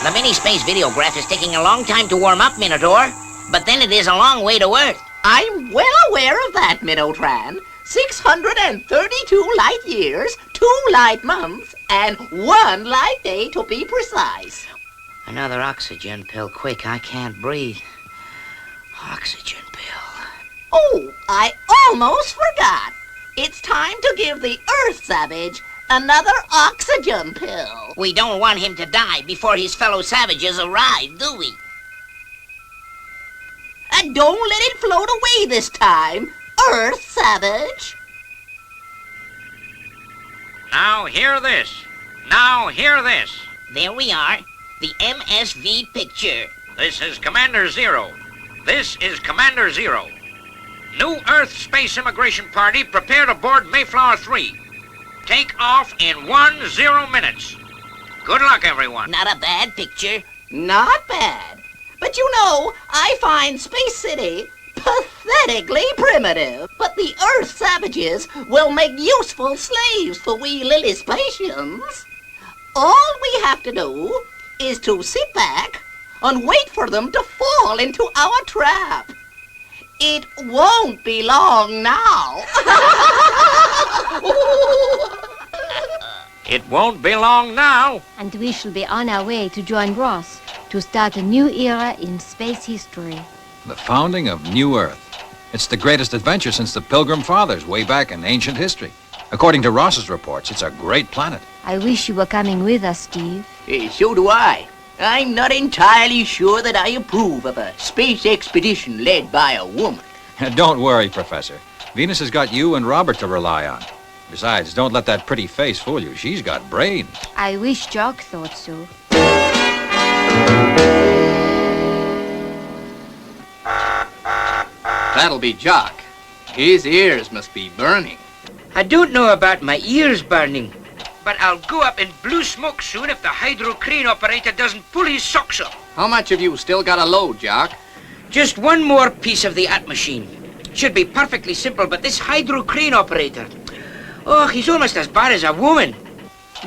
The mini-space videograph is taking a long time to warm up, Minotaur. But then it is a long way to Earth. I'm well aware of that, Minotran. 632 light years, 2 light months, and 1 light day to be precise. Another oxygen pill. Quick, I can't breathe. Oxygen pill. Oh, I almost forgot. It's time to give the Earth Savage another oxygen pill. We don't want him to die before his fellow savages arrive, do we? And don't let it float away this time, Earth Savage. Now hear this. Now hear this. There we are. The MSV picture. This is Commander Zero. This is Commander Zero. New Earth Space Immigration Party prepared aboard Mayflower 3. Take off in 10 minutes. Good luck, everyone. Not a bad picture. Not bad. But you know, I find Space City pathetically primitive. But the Earth Savages will make useful slaves for we Lilliputians. All we have to do is to sit back and wait for them to fall into our trap. It won't be long now. It won't be long now. And we shall be on our way to join Ross to start a new era in space history. The founding of New Earth. It's the greatest adventure since the Pilgrim Fathers way back in ancient history. According to Ross's reports, it's a great planet. I wish you were coming with us, Steve. So do I. I'm not entirely sure that I approve of a space expedition led by a woman. Don't worry, Professor. Venus has got you and Robert to rely on. Besides, don't let that pretty face fool you. She's got brains. I wish Jock thought so. That'll be Jock. His ears must be burning. I don't know about my ears burning, but I'll go up in blue smoke soon if the hydro crane operator doesn't pull his socks up. How much have you still got to load, Jock? Just one more piece of the At machine. Should be perfectly simple, but this hydro crane operator, oh, he's almost as bad as a woman.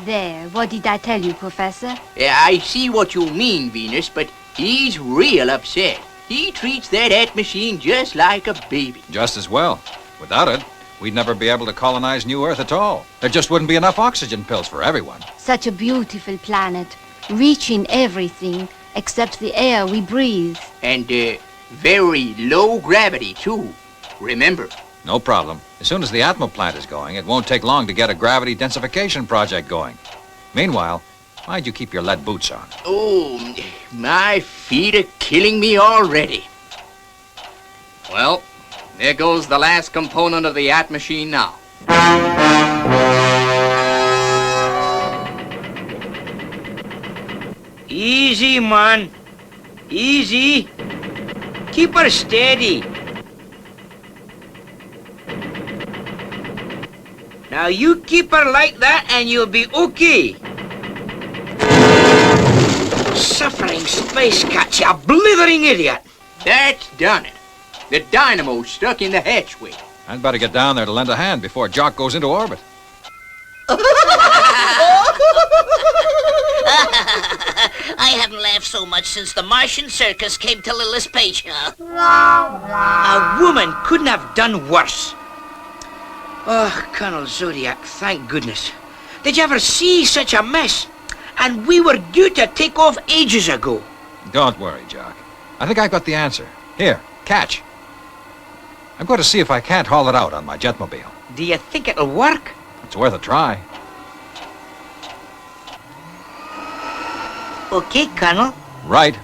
There, what did I tell you, Professor? I see what you mean, Venus, but he's real upset. He treats that At machine just like a baby. Just as well. Without it, we'd never be able to colonize New Earth at all. There just wouldn't be enough oxygen pills for everyone. Such a beautiful planet, rich in everything except the air we breathe. And very low gravity, too. Remember. No problem. As soon as the Atmo plant is going, it won't take long to get a gravity densification project going. Meanwhile, why'd you keep your lead boots on? Oh, my feet are killing me already. Well, there goes the last component of the At machine now. Easy, man. Easy. Keep her steady. Now you keep her like that and you'll be okay. Suffering space cat, you blithering idiot. That's done it. The dynamo's stuck in the hatchway. I'd better get down there to lend a hand before Jock goes into orbit. I haven't laughed so much since the Martian circus came to Lilliputian. A woman couldn't have done worse. Oh, Colonel Zodiac, thank goodness. Did you ever see such a mess? And we were due to take off ages ago. Don't worry, Jock. I think I've got the answer. Here, catch. I'm going to see if I can't haul it out on my jetmobile. Do you think it'll work? It's worth a try. Okay, Colonel. Right.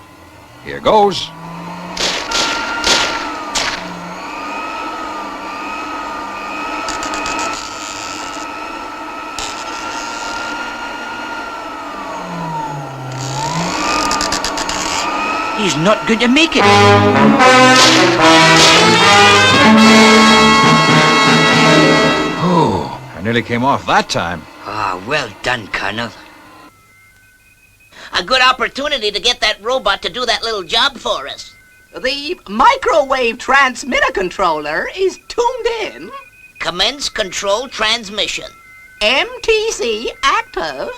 Here goes. He's not going to make it. Oh, I nearly came off that time. Ah, well done, Colonel. A good opportunity to get that robot to do that little job for us. The microwave transmitter controller is tuned in. Commence control transmission. MTC active.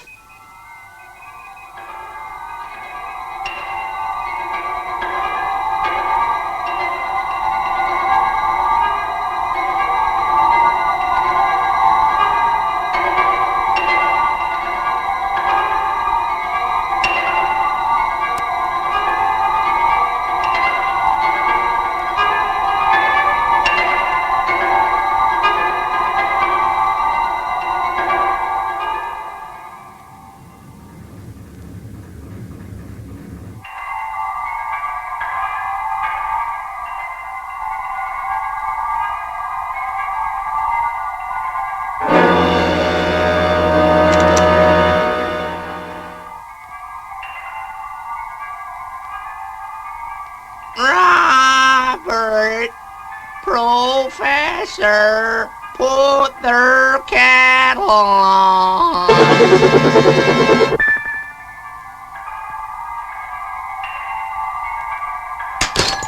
Lasser, put their cattle on.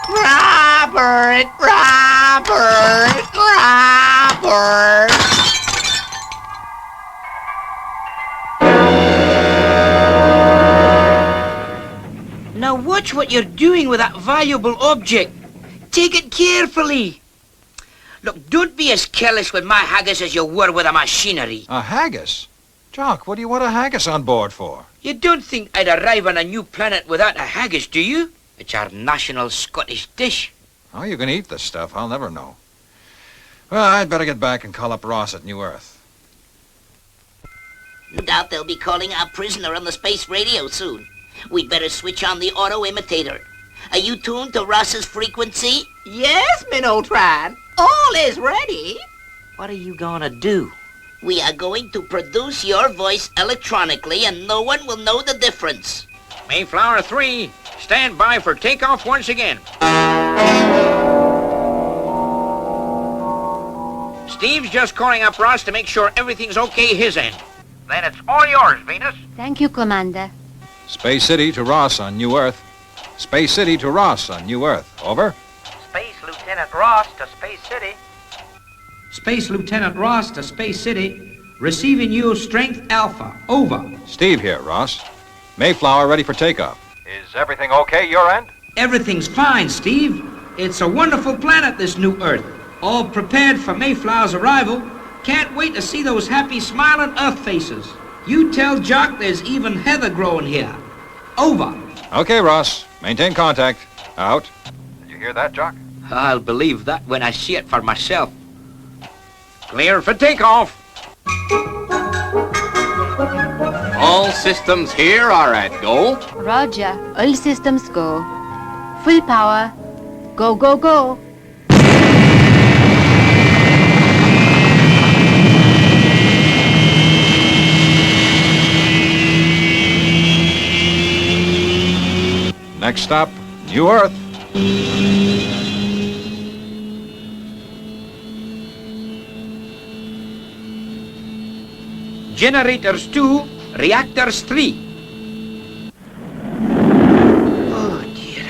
Robert, Robert, Robert. Now watch what you're doing with that valuable object. Take it carefully. Look, don't be as careless with my haggis as you were with the machinery. A haggis? Jock, what do you want a haggis on board for? You don't think I'd arrive on a new planet without a haggis, do you? It's our national Scottish dish. How you can eat this stuff, I'll never know. Well, I'd better get back and call up Ross at New Earth. No doubt they'll be calling our prisoner on the space radio soon. We'd better switch on the auto imitator. Are you tuned to Ross's frequency? Yes, Minotron. All is ready. What are you gonna do? We are going to produce your voice electronically and no one will know the difference. Mayflower 3, stand by for takeoff once again. Steve's just calling up Ross to make sure everything's okay his end. Then it's all yours, Venus. Thank you, Commander. Space City to Ross on New Earth. Space City to Ross on New Earth. Over. Space Lieutenant Ross to Space City. Space Lieutenant Ross to Space City. Receiving you Strength Alpha. Over. Steve here, Ross. Mayflower ready for takeoff. Is everything okay your end? Everything's fine, Steve. It's a wonderful planet, this new Earth. All prepared for Mayflower's arrival. Can't wait to see those happy, smiling Earth faces. You tell Jock there's even heather growing here. Over. Okay, Ross. Maintain contact. Out. Did you hear that, Jock? I'll believe that when I see it for myself. Clear for takeoff. All systems here are at go. Roger. All systems go. Full power. Go, go, go. Next stop, New Earth. Generators 2, reactors 3. Oh, dear.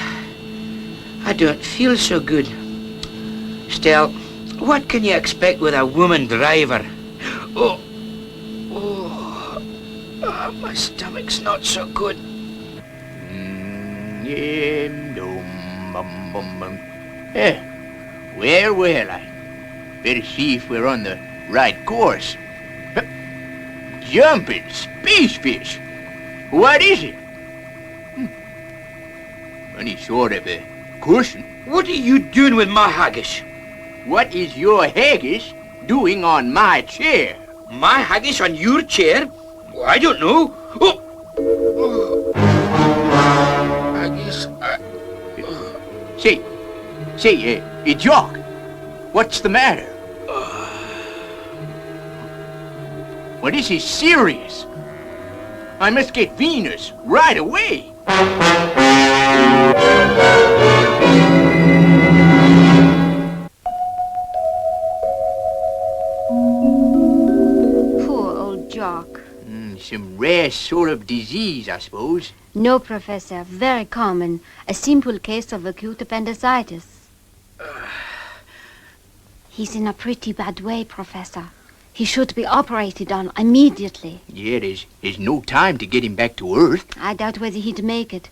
I don't feel so good. Still, what can you expect with a woman driver? My stomach's not so good. Well, I better see if we're on the right course. Jumping space fish. What is it? Funny sort of a cushion. What are you doing with my haggis? What is your haggis doing on my chair? My haggis on your chair? I don't know. Haggis. Say, Jock, what's the matter? Well, this is serious. I must get Venus right away. Poor old Jock. Some rare sort of disease, I suppose. No, Professor. Very common. A simple case of acute appendicitis. He's in a pretty bad way, Professor. He should be operated on immediately. Yeah, there's no time to get him back to Earth. I doubt whether he'd make it.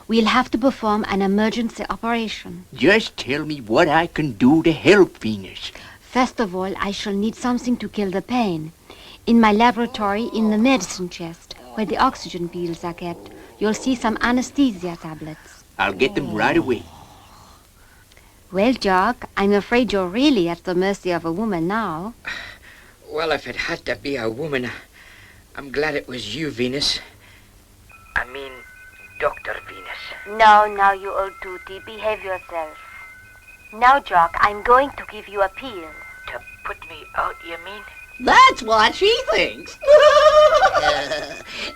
We'll have to perform an emergency operation. Just tell me what I can do to help Venus. First of all, I shall need something to kill the pain. In my laboratory, in the medicine chest, where the oxygen pills are kept, you'll see some anesthesia tablets. I'll get them right away. Well, Jock, I'm afraid you're really at the mercy of a woman now. Well, if it had to be a woman, I'm glad it was you, Venus. I mean, Dr. Venus. Now, you old tooty, behave yourself. Now, Jock, I'm going to give you a pill. To put me out, you mean? That's what she thinks.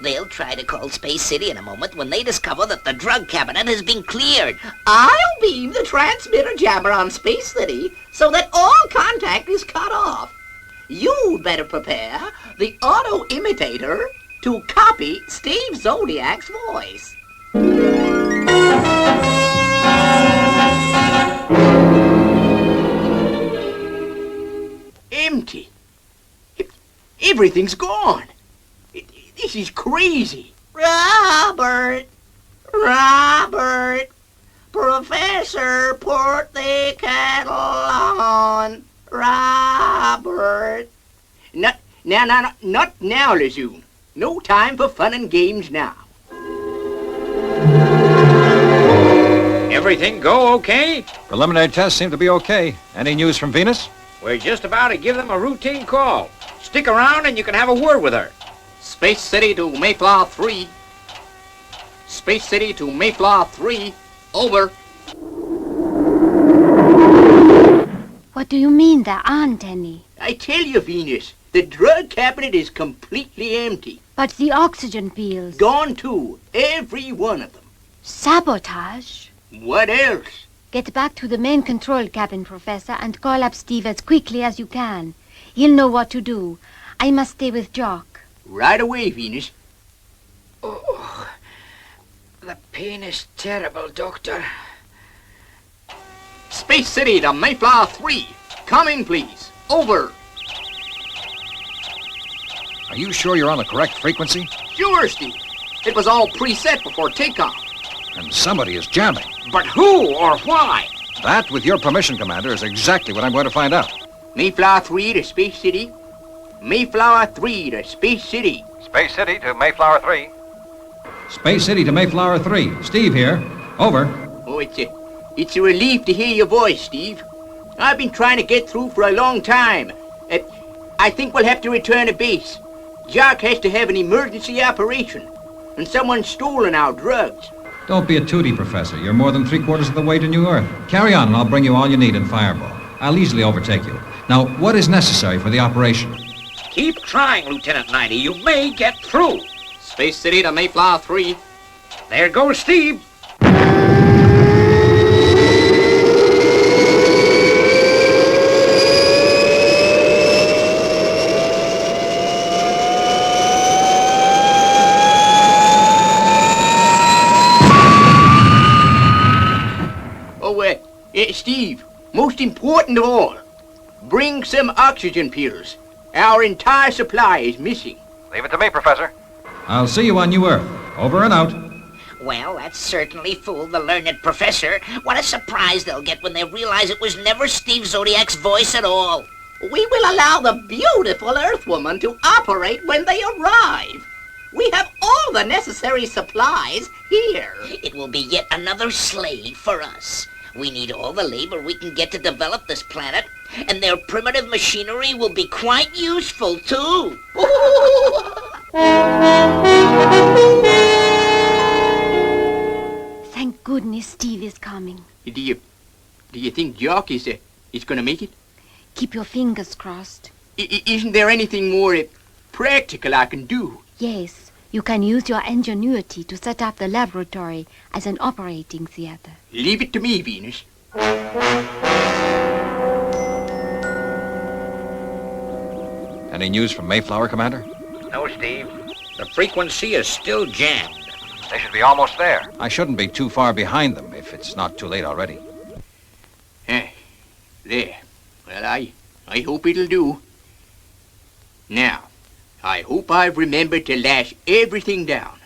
They'll try to call Space City in a moment when they discover that the drug cabinet has been cleared. I'll beam the transmitter jammer on Space City so that all contact is cut off. You'd better prepare the auto imitator to copy Steve Zodiac's voice. Empty. Everything's gone. This is crazy. Robert, Professor, put the kettle on. Robert. Not now, Lezoon. No time for fun and games now. Everything go okay? Preliminary tests seem to be okay. Any news from Venus? We're just about to give them a routine call. Stick around and you can have a word with her. Space City to Mayflower 3. Space City to Mayflower 3. Over. What do you mean there aren't any? I tell you, Venus, the drug cabinet is completely empty. But the oxygen pills. Gone too, every one of them. Sabotage? What else? Get back to the main control cabin, Professor, and call up Steve as quickly as you can. He'll know what to do. I must stay with Jock. Right away, Venus. Oh, the pain is terrible, Doctor. Space City to Mayflower 3. Come in, please. Over. Are you sure you're on the correct frequency? Sure, Steve. It was all preset before takeoff. And somebody is jamming. But who or why? That, with your permission, Commander, is exactly what I'm going to find out. Mayflower 3 to Space City. Mayflower 3 to Space City. Space City to Mayflower 3. Space City to Mayflower 3. Steve here. Over. Oh, it's a relief to hear your voice, Steve. I've been trying to get through for a long time. I think we'll have to return to base. Jock has to have an emergency operation, and someone's stolen our drugs. Don't be a tootie, Professor. You're more than 3/4 of the way to New Earth. Carry on, and I'll bring you all you need in Fireball. I'll easily overtake you. Now, what is necessary for the operation? Keep trying, Lieutenant 90. You may get through. Space City to Mayflower 3. There goes Steve. Steve, most important of all, bring some oxygen pills. Our entire supply is missing. Leave it to me, Professor. I'll see you on New Earth. Over and out. Well, that certainly fooled the learned professor. What a surprise they'll get when they realize it was never Steve Zodiac's voice at all. We will allow the beautiful Earthwoman to operate when they arrive. We have all the necessary supplies here. It will be yet another slave for us. We need all the labor we can get to develop this planet, and their primitive machinery will be quite useful, too. Thank goodness Steve is coming. Do you think Jock is going to make it? Keep your fingers crossed. Isn't there anything more practical I can do? Yes, you can use your ingenuity to set up the laboratory as an operating theater. Leave it to me, Venus. Any news from Mayflower, Commander? No, Steve. The frequency is still jammed. They should be almost there. I shouldn't be too far behind them if it's not too late already. There. Well, I hope it'll do. Now, I hope I've remembered to lash everything down.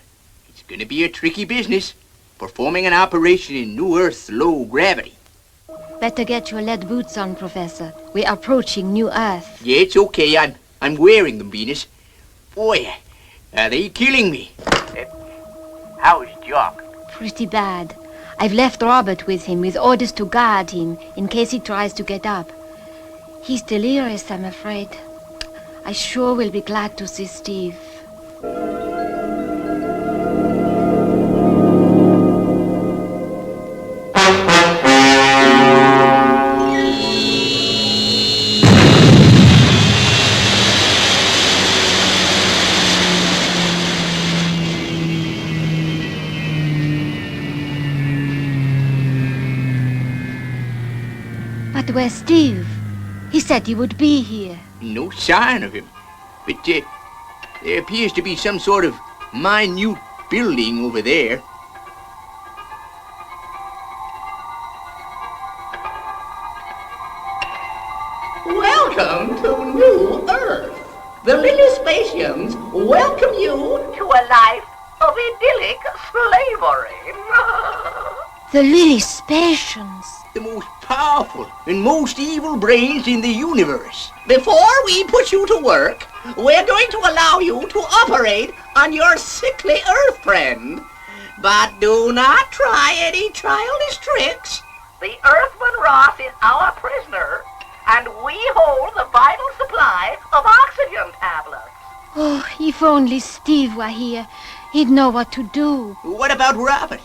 It's gonna be a tricky business, performing an operation in New Earth's low gravity. Better get your lead boots on, Professor. We're approaching New Earth. Yeah, it's okay. I'm wearing them, Venus. Boy, are they killing me. How's Jock? Pretty bad. I've left Robert with him with orders to guard him in case he tries to get up. He's delirious, I'm afraid. I sure will be glad to see Steve. But where's Steve? He said he would be here. No sign of him. But there appears to be some sort of minute building over there. Welcome to New Earth. The Lily Spatians welcome you to a life of idyllic slavery. The Lily Spatians. The most powerful and most evil brains in the universe. Before we put you to work, we're going to allow you to operate on your sickly Earth friend. But do not try any childish tricks. The Earthman Ross is our prisoner, and we hold the vital supply of oxygen tablets. Oh, if only Steve were here, he'd know what to do. What about Robert?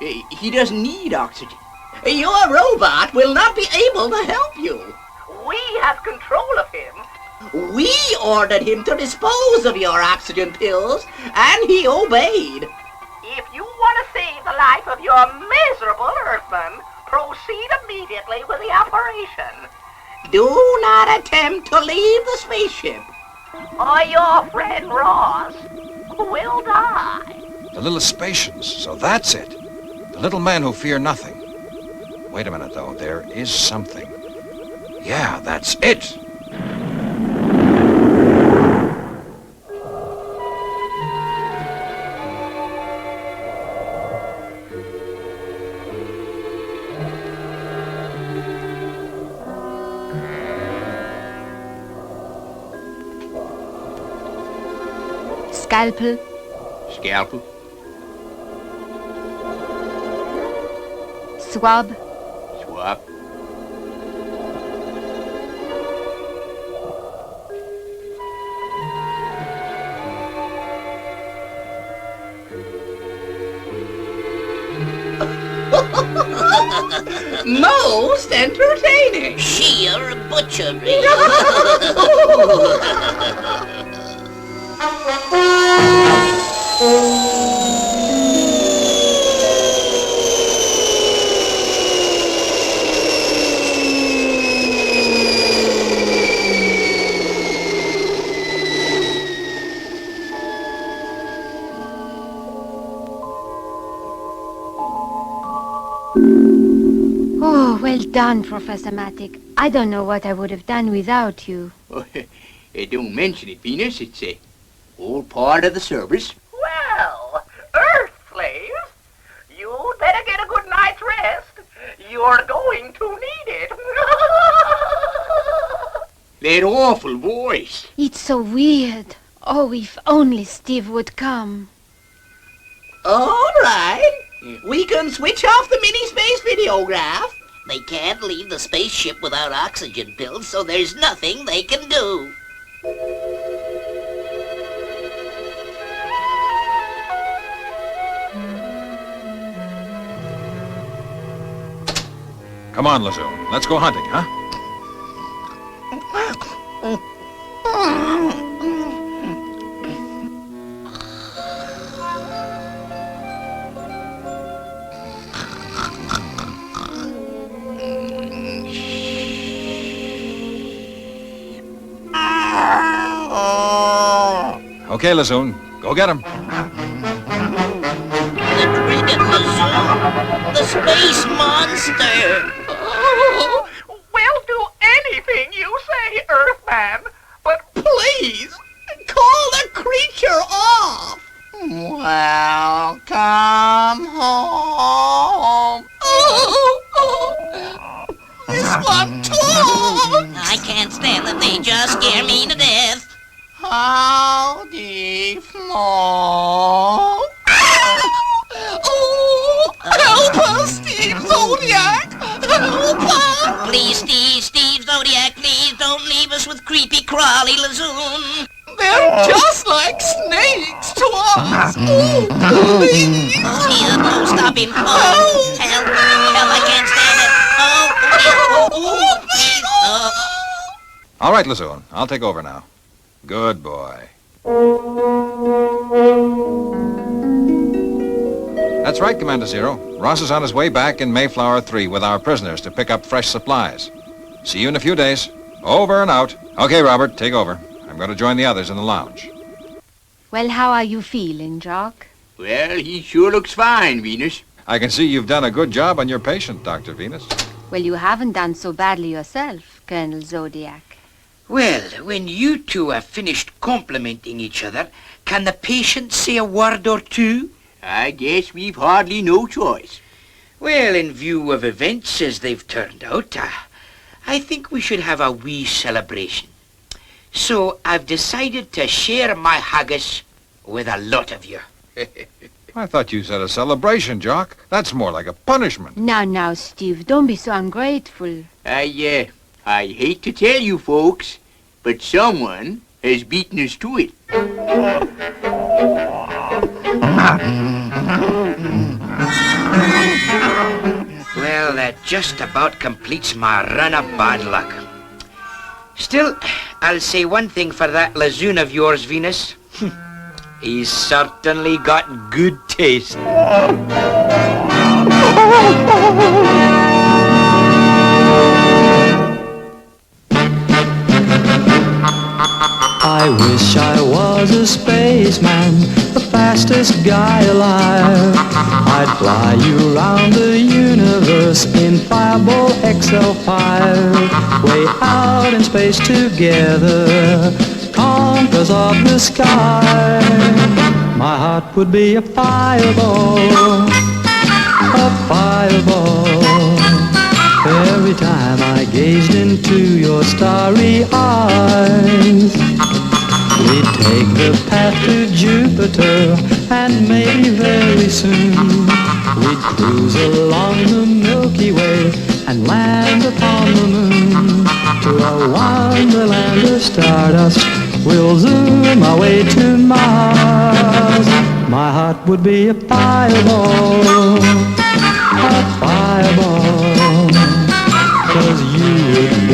He doesn't need oxygen. Your robot will not be able to help you. We have control of him. We ordered him to dispose of your oxygen pills, and he obeyed. If you want to save the life of your miserable Earthman, proceed immediately with the operation. Do not attempt to leave the spaceship, or your friend Ross will die. The Little Spatians, so that's it. The little men who fear nothing. Wait a minute, though. There is something. Yeah, that's it. Scalpel. Scalpel. Swab. Swab. Most entertaining. Sheer butchery. Oh, well done, Professor Matic. I don't know what I would have done without you. Don't mention it, Venus. It's all part of the service. Well, Earth slaves, you'd better get a good night's rest. You're going to need it. That awful voice. It's so weird. Oh, if only Steve would come. All right. We can switch off the mini-space videograph. They can't leave the spaceship without oxygen pills, so there's nothing they can do. Come on, Lazoon. Let's go hunting, huh? Okay, Lazoon. Go get him. The Brigand Lazoon! The space monster! Oh, we'll do anything you say, Earthman. But please, call the creature off. Welcome home. This one talks. I can't stand them. They just scare me to death. Howdy, Flo. Oh, help us, Steve Zodiac. Help us. Please, Steve Zodiac, please don't leave us with creepy crawly Lazoon. They're just like snakes to us. Oh, please. Oh, dear, no, stop him. Oh, help, I can't stand it. Oh, please. Oh. All right, Lazoon. I'll take over now. Good boy. That's right, Commander Zero. Ross is on his way back in Mayflower 3 with our prisoners to pick up fresh supplies. See you in a few days. Over and out. Okay, Robert, take over. I'm going to join the others in the lounge. Well, how are you feeling, Jock? Well, he sure looks fine, Venus. I can see you've done a good job on your patient, Dr. Venus. Well, you haven't done so badly yourself, Colonel Zodiac. Well, when you two have finished complimenting each other, can the patient say a word or two? I guess we've hardly no choice. Well, in view of events as they've turned out, I think we should have a wee celebration. So I've decided to share my haggis with a lot of you. I thought you said a celebration, Jock. That's more like a punishment. Now, Steve, don't be so ungrateful. I hate to tell you folks, but someone has beaten us to it. Well, that just about completes my run of bad luck. Still, I'll say one thing for that Lazoon of yours, Venus. He's certainly got good taste. I wish I was a spaceman, the fastest guy alive. I'd fly you around the universe in Fireball XL5. Way out in space together, conquerors of the sky. My heart would be a fireball, a fireball. Every time I gazed into your starry eyes. We'd take the path to Jupiter, and maybe very soon we'd cruise along the Milky Way and land upon the moon. To a wonderland of stardust, we'll zoom our way to Mars. My heart would be a fireball, a fireball, 'cause you would